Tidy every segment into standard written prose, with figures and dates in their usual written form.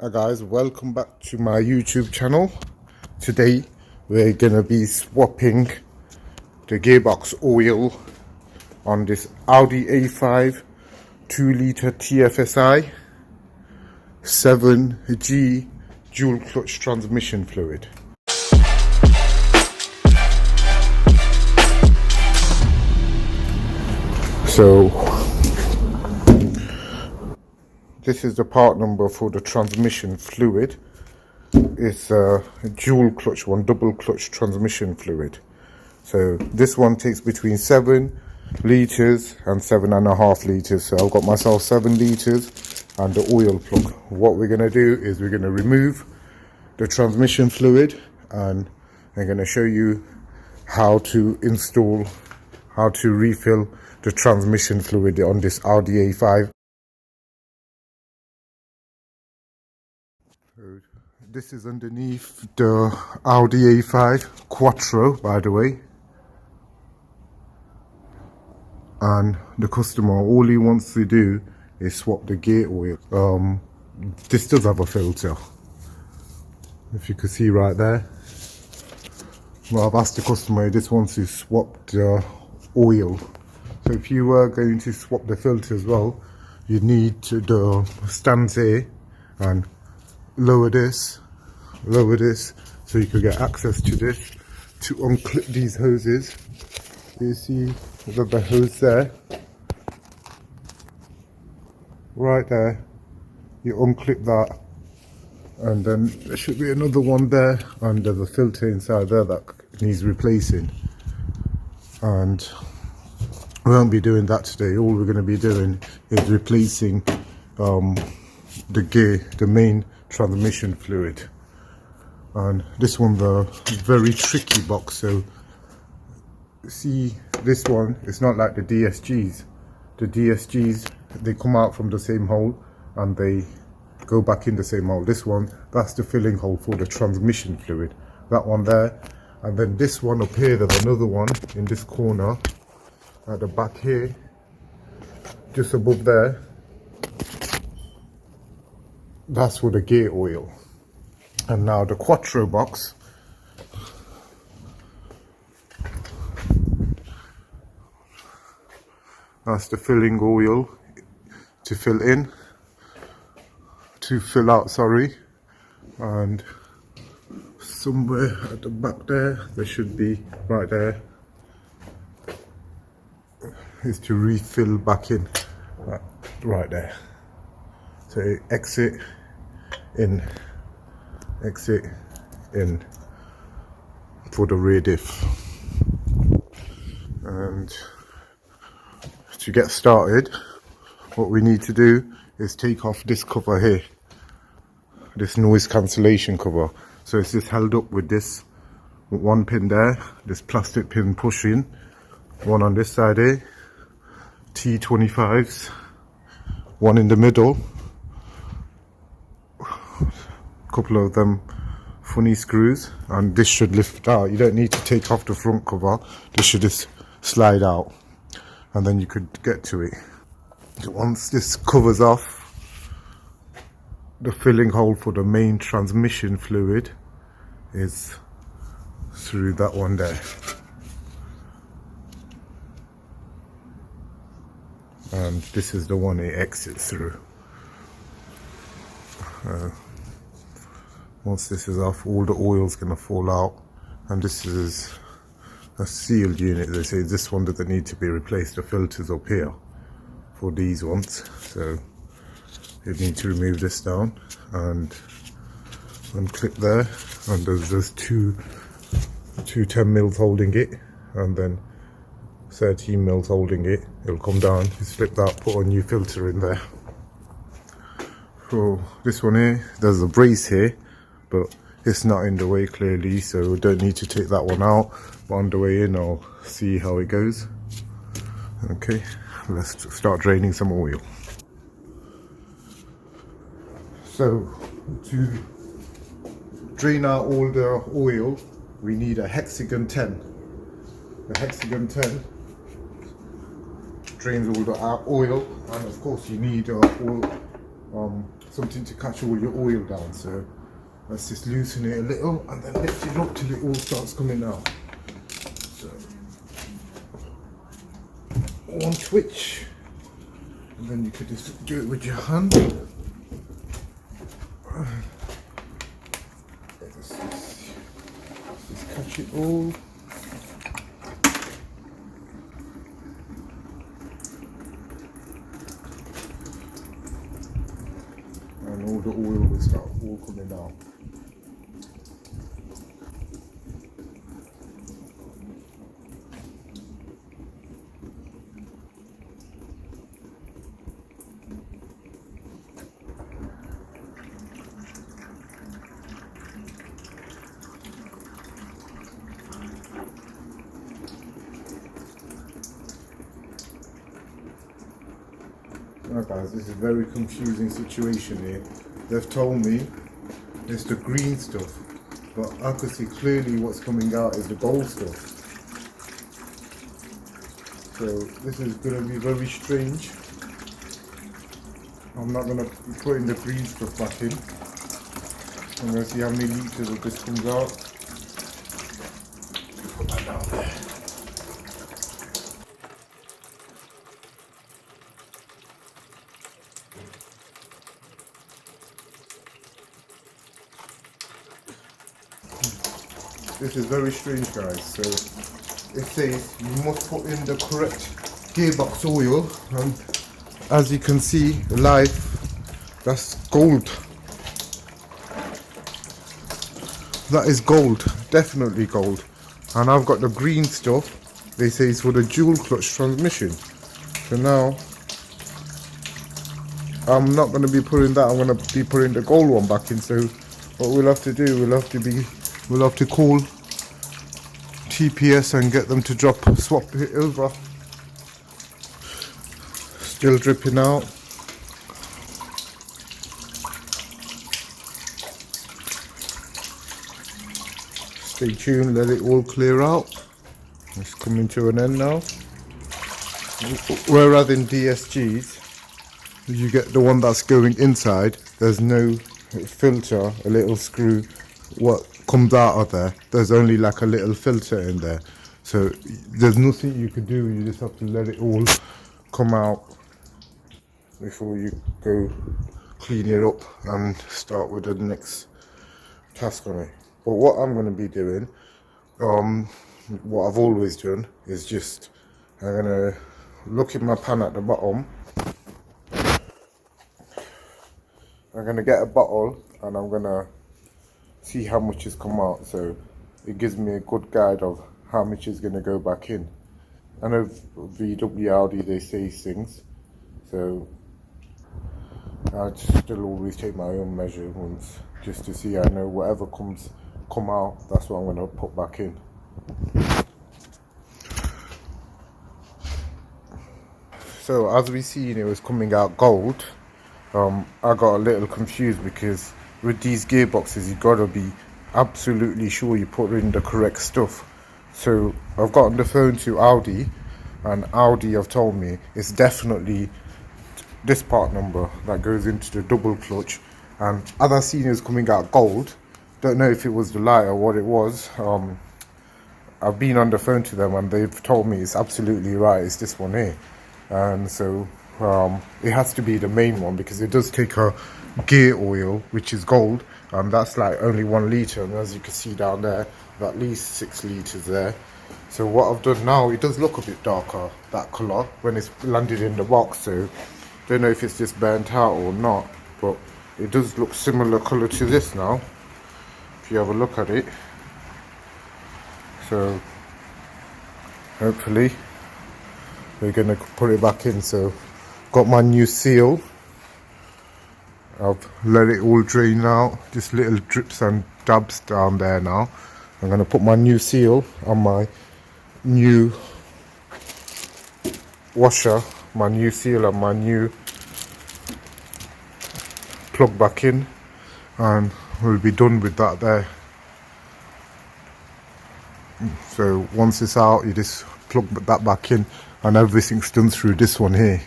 Hi guys, welcome back to my YouTube channel. Today we're gonna be swapping the gearbox oil on this Audi A5 2-litre TFSI 7G dual clutch transmission fluid. So this is the part number for the transmission fluid. It's a dual clutch one, double clutch transmission fluid. So this one takes between 7 litres and 7.5 litres. So I've got myself 7 litres and the oil plug. What we're going to do is we're going to remove the transmission fluid and I'm going to show you how to install, how to refill the transmission fluid on this Audi A5. This is underneath the Audi A5 Quattro, by the way. And the customer, all he wants to do is swap the gear oil. This does have a filter, if you can see right there. Well, I've asked the customer, he just wants to swap the oil. So if you were going to swap the filter as well, you need the stands here and lower this so you could get access to this to unclip these hoses. You see the hose there, right there. You unclip that and then there should be another one there, and there's a filter inside there that needs replacing. And we won't be doing that today. All we're going to be doing is replacing the main transmission fluid. And this one's a very tricky box. So see, this one, it's not like the DSGs. The DSGs, they come out from the same hole and they go back in the same hole. This one, that's the filling hole for the transmission fluid. That one there. And then this one up here, there's another one in this corner at the back here, just above there. That's for the gear oil. And now the Quattro box, that's the filling oil to fill out, sorry. And somewhere at the back there should be, right there, is to refill back in, right there. So exit in for the rear diff. And to get started, what we need to do is take off this cover here, this noise cancellation cover. So it's just held up with this one pin there, this plastic pin pushing, one on this side here, T25s, one in the middle, couple of them funny screws, and this should lift out. You don't need to take off the front cover, this should just slide out and then you could get to it. Once this covers off, the filling hole for the main transmission fluid is through that one there. And this is the one it exits through. Once this is off, all the oil's going to fall out, and this is a sealed unit. They say this one doesn't need to be replaced. The filter's up here for these ones, so you need to remove this down and unclip there. And there's two 10 mils holding it, and then 13 mils holding it. It'll come down, you slip that, put a new filter in there. For this one here, there's a brace here, but it's not in the way clearly, so we don't need to take that one out. But on the way in, I'll see how it goes. Okay, let's start draining some oil. So to drain out all the oil, we need a hexagon 10. The hexagon 10 drains all the oil, and of course you need something to catch all your oil down. So let's just loosen it a little and then lift it up till it all starts coming out. So one twitch, and then you could just do it with your hand. Just catch it all. And all the oil will start all coming out. Now guys, this is a very confusing situation here. They've told me it's the green stuff, but I could see clearly what's coming out is the gold stuff. So this is going to be very strange. I'm not going to be putting the green stuff back in. I'm going to see how many litres of this comes out. Put that down there. This is very strange, guys. So it says you must put in the correct gearbox oil, and as you can see live, that's gold. That is gold, definitely gold. And I've got the green stuff. They say it's for the dual clutch transmission. So now I'm not going to be putting that. I'm going to be putting the gold one back in. So what we'll have to do, we'll have to call TPS and get them to swap it over. Still dripping out. Stay tuned, let it all clear out. It's coming to an end now. Whereas in DSGs, you get the one that's going inside, there's no filter, a little screw. What comes out of there, there's only like a little filter in there, so there's nothing you could do. You just have to let it all come out before you go clean it up and start with the next task on it. But what I'm going to be doing, what I've always done, is just I'm going to look in my pan at the bottom. I'm going to get a bottle and I'm going to see how much has come out, so it gives me a good guide of how much is going to go back in. I know VW, Audi, they say things, so I still always take my own measurements just to see. I know whatever come out, that's what I'm going to put back in. So as we seen, it was coming out gold. I got a little confused because with these gearboxes you gotta be absolutely sure you put in the correct stuff. So I've got on the phone to Audi, and Audi have told me it's definitely this part number that goes into the double clutch, and as I seen it was coming out gold. Don't know if it was the light or what it was. I've been on the phone to them and they've told me it's absolutely right, it's this one here. And so it has to be the main one, because it does take a gear oil which is gold, and that's like only 1 litre, and as you can see down there, at least 6 litres there. So what I've done now, it does look a bit darker, that colour, when it's landed in the box, so don't know if it's just burnt out or not, but it does look similar colour to this now, if you have a look at it. So hopefully we're going to put it back in. So got my new seal. I've let it all drain out, just little drips and dabs down there now. I'm going to put my new seal on my new washer, my new seal and my new plug back in, and we'll be done with that there. So once it's out, you just plug that back in and everything's done through this one here,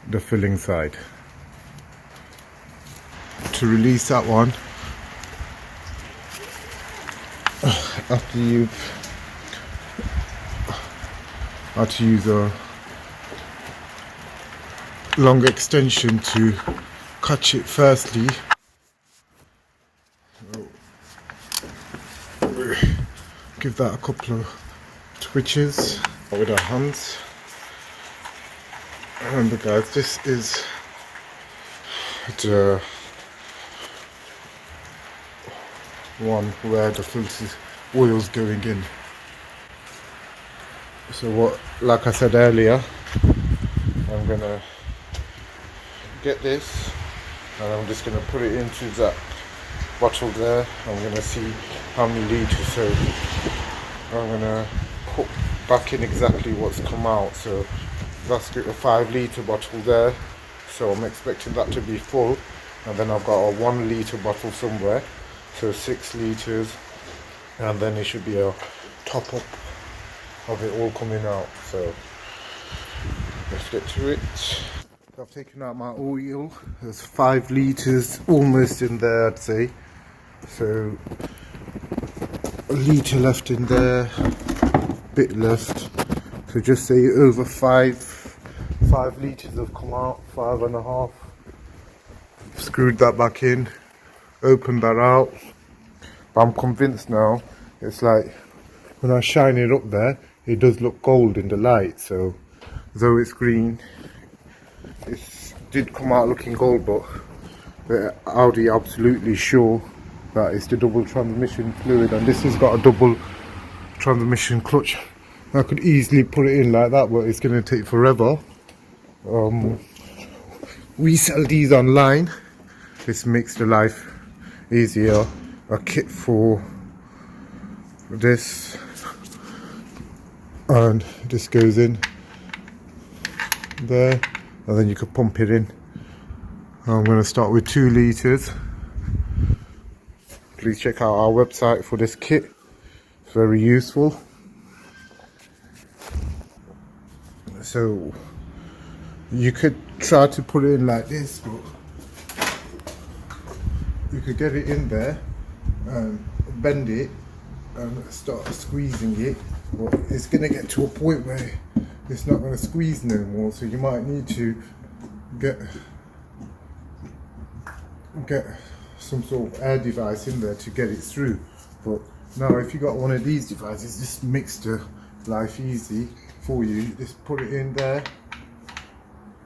the filling side. to release that one, after you've had to use a long extension to catch it firstly. Give that a couple of twitches with our hands. Remember guys, this is the one where the filter oil's going in. So what, like I said earlier, I'm gonna get this and I'm just gonna put it into that bottle there. I'm gonna see how many litres, so I'm gonna put back in exactly what's come out. So that's got a 5 litre bottle there, so I'm expecting that to be full, and then I've got a 1 litre bottle somewhere, so 6 litres, and then it should be a top up of it all coming out. So let's get to it. I've taken out my oil. There's 5 litres almost in there, I'd say, so a litre left in there, bit left, so just say over 5 litres have come out, 5.5. Screwed that back in, opened that out, but I'm convinced now, it's like when I shine it up there, it does look gold in the light. So though it's green, it did come out looking gold, but the Audi absolutely sure that it's the double transmission fluid, and this has got a double transmission clutch. I could easily put it in like that, but it's going to take forever. We sell these online. This makes the life easier. A kit for this, and this goes in there, and then you could pump it in. I'm going to start with 2 litres. Please check out our website for this kit, it's very useful. So you could try to put it in like this, but you could get it in there and bend it and start squeezing it, but it's going to get to a point where it's not going to squeeze no more, so you might need to get some sort of air device in there to get it through. But now if you got one of these devices, this makes the life easy for you. Just put it in there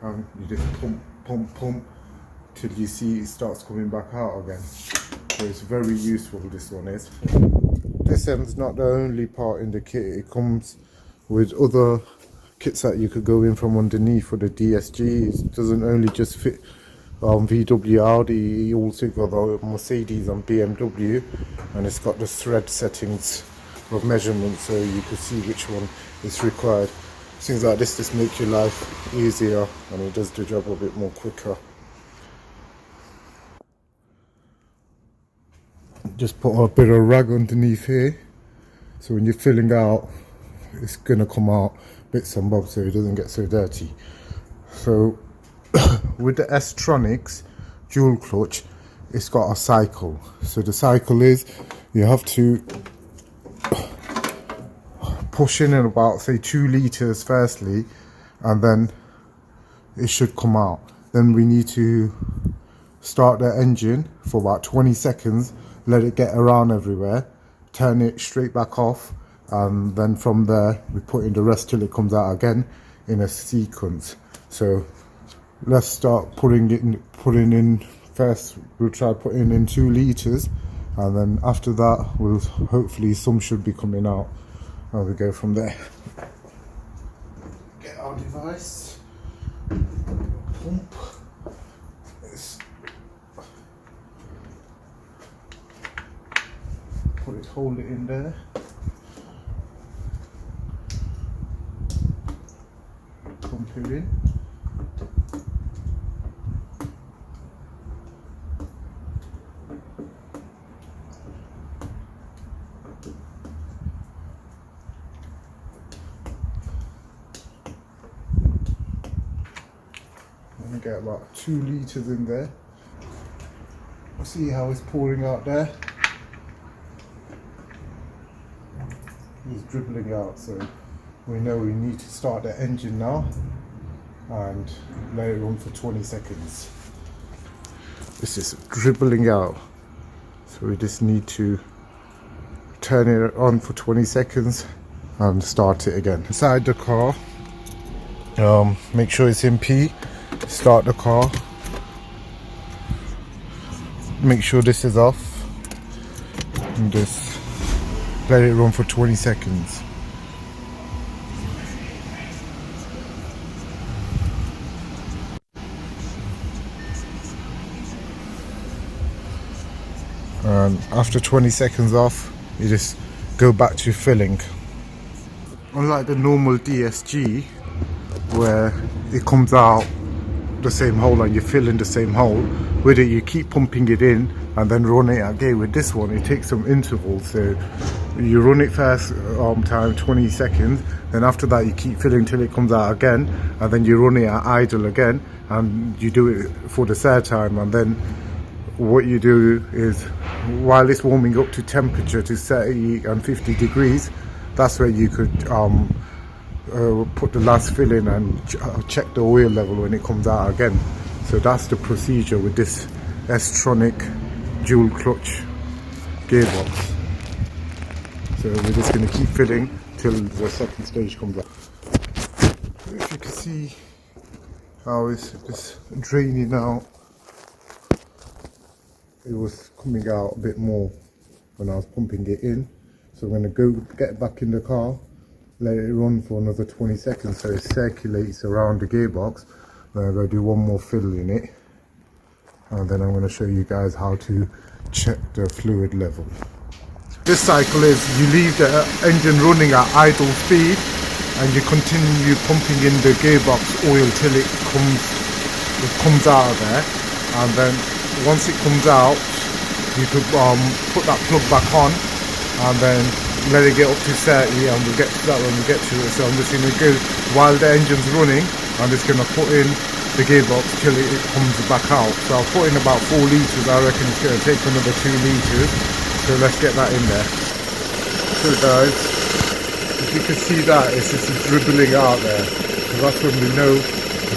and you just pump till you see it starts coming back out again. So it's very useful, this one is. This end's not the only part in the kit. It comes with other kits that you could go in from underneath for the DSG. It doesn't only just fit VW, Audi, you also got the Mercedes and BMW, and it's got the thread settings of measurement, so you can see which one is required. Things like this just make your life easier, and it does the job a bit more quicker. Just put a bit of rag underneath here, so when you're filling out, it's gonna come out bits and bobs, so it doesn't get so dirty. So with the S-Tronics dual clutch, it's got a cycle. So the cycle is you have to push in about say 2 litres firstly, and then it should come out. Then we need to start the engine for about 20 seconds, let it get around everywhere, turn it straight back off, and then from there we put in the rest till it comes out again in a sequence. So let's start putting in first. We'll try putting in 2 litres, and then after that we'll hopefully some should be coming out, and we go from there. Get our device, pump. Hold it in there. Pump it in. I'm gonna get about 2 litres in there. See how it's pouring out there? It's dribbling out, so we know we need to start the engine now and let it run for 20 seconds. This is dribbling out, so we just need to turn it on for 20 seconds and start it again. Inside the car, make sure it's in P, start the car, make sure this is off, and just let it run for 20 seconds. And after 20 seconds off, you just go back to filling. Unlike the normal DSG, where it comes out the same hole and you fill in the same hole, with it you keep pumping it in and then run it again. With this one, it takes some intervals, so you run it first time 20 seconds, then after that you keep filling till it comes out again, and then you run it at idle again, and you do it for the third time. And then what you do is, while it's warming up to temperature to 30 and 50 degrees, that's where you could put the last fill in and check the oil level when it comes out again. So that's the procedure with this S-Tronic dual clutch gearbox. So we're just going to keep filling till the second stage comes up. If you can see how it's just draining out, it was coming out a bit more when I was pumping it in. So I'm going to go get back in the car, let it run for another 20 seconds so it circulates around the gearbox. Then I'm going to do one more fill in it, and then I'm going to show you guys how to check the fluid level. This cycle is you leave the engine running at idle speed and you continue pumping in the gearbox oil till it comes out of there, and then once it comes out, you could put that plug back on and then let it get up to 30, and we'll get to that when we get to it. So I'm just going to go, while the engine's running, I'm just going to put in the gearbox till it comes back out. So I'll put in about 4 litres, I reckon it's going to take another 2 litres. So let's get that in there. So guys, if you can see that, it's just dribbling out there. So that's when we know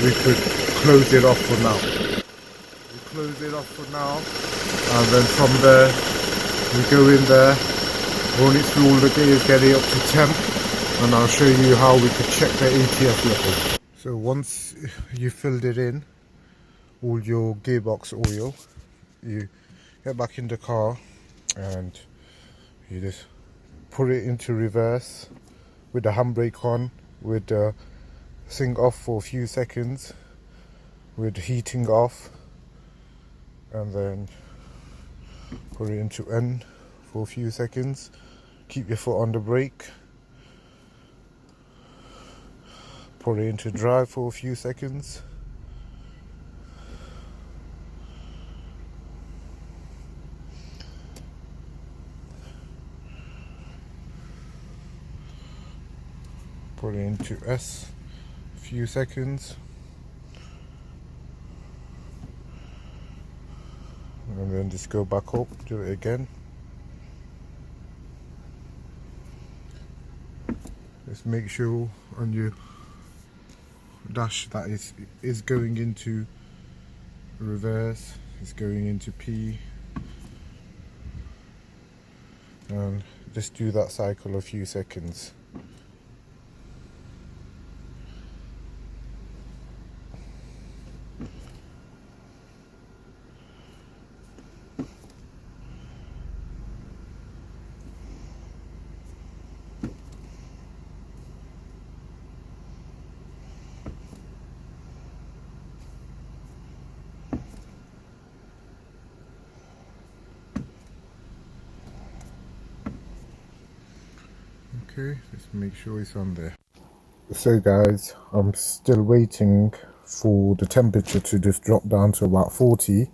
we could close it off for now. Close it off for now, and then from there we go in there, run it through all the gears, get it up to temp, and I'll show you how we could check the ATF level. So once you filled it in, all your gearbox oil, you get back in the car and you just put it into reverse with the handbrake on, with the thing off for a few seconds, with the heating off, and then put it into N for a few seconds. Keep your foot on the brake, put it into drive for a few seconds, put it into S a few seconds, and then just go back up, do it again. Just make sure on your dash that is going into reverse, it's going into P, and just do that cycle a few seconds. Okay, just make sure it's on there. So guys, I'm still waiting for the temperature to just drop down to about 40,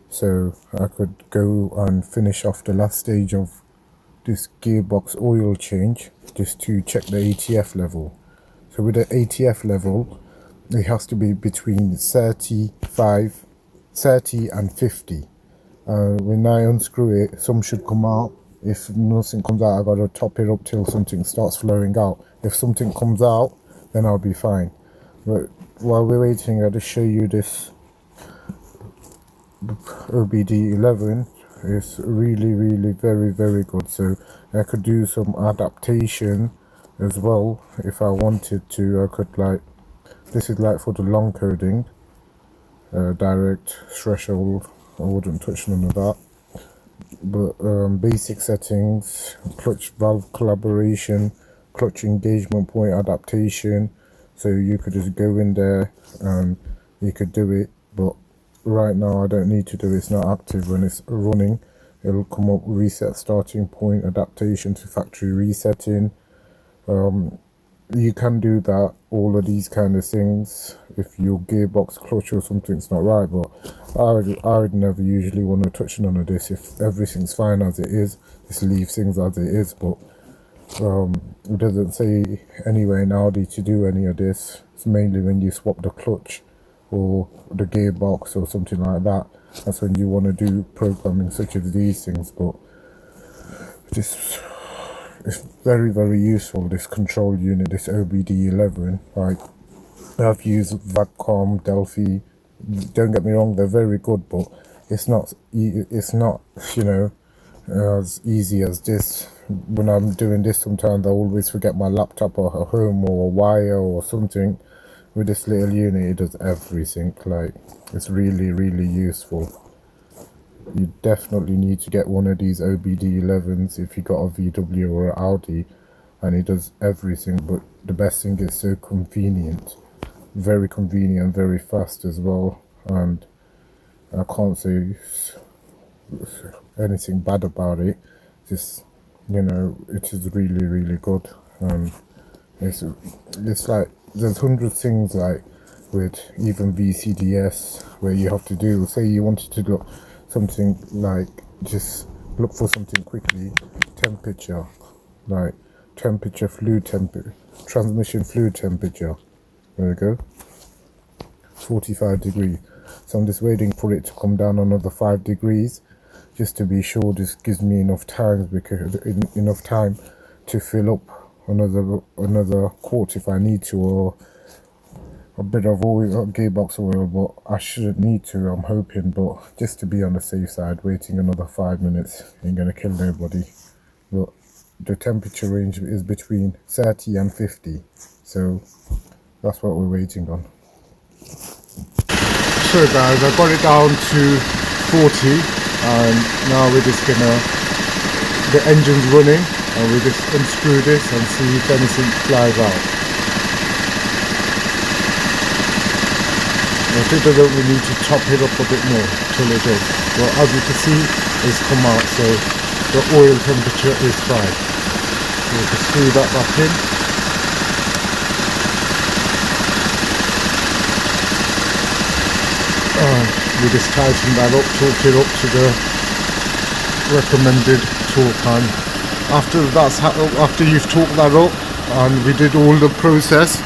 so I could go and finish off the last stage of this gearbox oil change, just to check the ATF level. So with the ATF level, it has to be between 30 and 50. When I unscrew it, some should come out. If nothing comes out, I gotta top it up till something starts flowing out. If something comes out, then I'll be fine. But while we're waiting, I'll just show you this OBDeleven. It's really very good. So I could do some adaptation as well if I wanted to. I could, like, this is like for the long coding, direct threshold. I wouldn't touch none of that. But basic settings, clutch valve collaboration, clutch engagement point adaptation. So you could just go in there and you could do it. But right now I don't need to do it. It's not active. When it's running, it'll come up reset starting point, adaptation to factory resetting. You can do that, all of these kind of things, if your gearbox clutch or something's not right. But I would never usually want to touch none of this. If everything's fine as it is, just leave things as it is. But it doesn't say anywhere in Audi to do any of this. It's mainly when you swap the clutch or the gearbox or something like that. That's when you want to do programming such as these things. But just, it's very useful, this control unit, this OBDeleven. Like, I've used Vacom, Delphi. Don't get me wrong, they're very good, but it's not you know, as easy as this. When I'm doing this, sometimes I always forget my laptop or a home or a wire or something. With this little unit, it does everything. Like, it's really useful. You definitely need to get one of these OBDelevens if you got a VW or an Audi, and it does everything. But the best thing is so convenient, very convenient, very fast as well. And I can't say anything bad about it. Just, you know, it is really good. And it's like, there's hundreds of things, like with even VCDS, where you have to do, say you wanted to look something, like just look for something quickly, temperature, like temperature, fluid temperature, transmission fluid temperature, there we go, 45 degrees. So I'm just waiting for it to come down another 5 degrees, just to be sure. This gives me enough time, because enough time to fill up another quart if I need to, or a bit of oil, gearbox oil, but I shouldn't need to, I'm hoping. But just to be on the safe side, waiting another 5 minutes ain't gonna kill nobody. But the temperature range is between 30 and 50, so that's what we're waiting on. So guys, I got it down to 40, and now we're just gonna, the engine's running, and we just unscrew this and see if anything flies out. I think we need to top it up a bit more till it does. But as you can see, it's come out, so the oil temperature is fine. So we can screw that back in. We just tighten that up, torque it up to the recommended torque time. After you've torqued that up and we did all the process,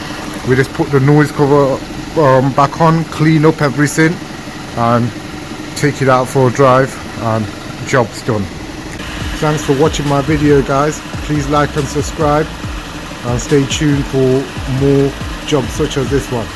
we just put the noise cover back on, clean up everything and take it out for a drive, and job's done. Thanks for watching my video guys. Please like and subscribe, and stay tuned for more jobs such as this one.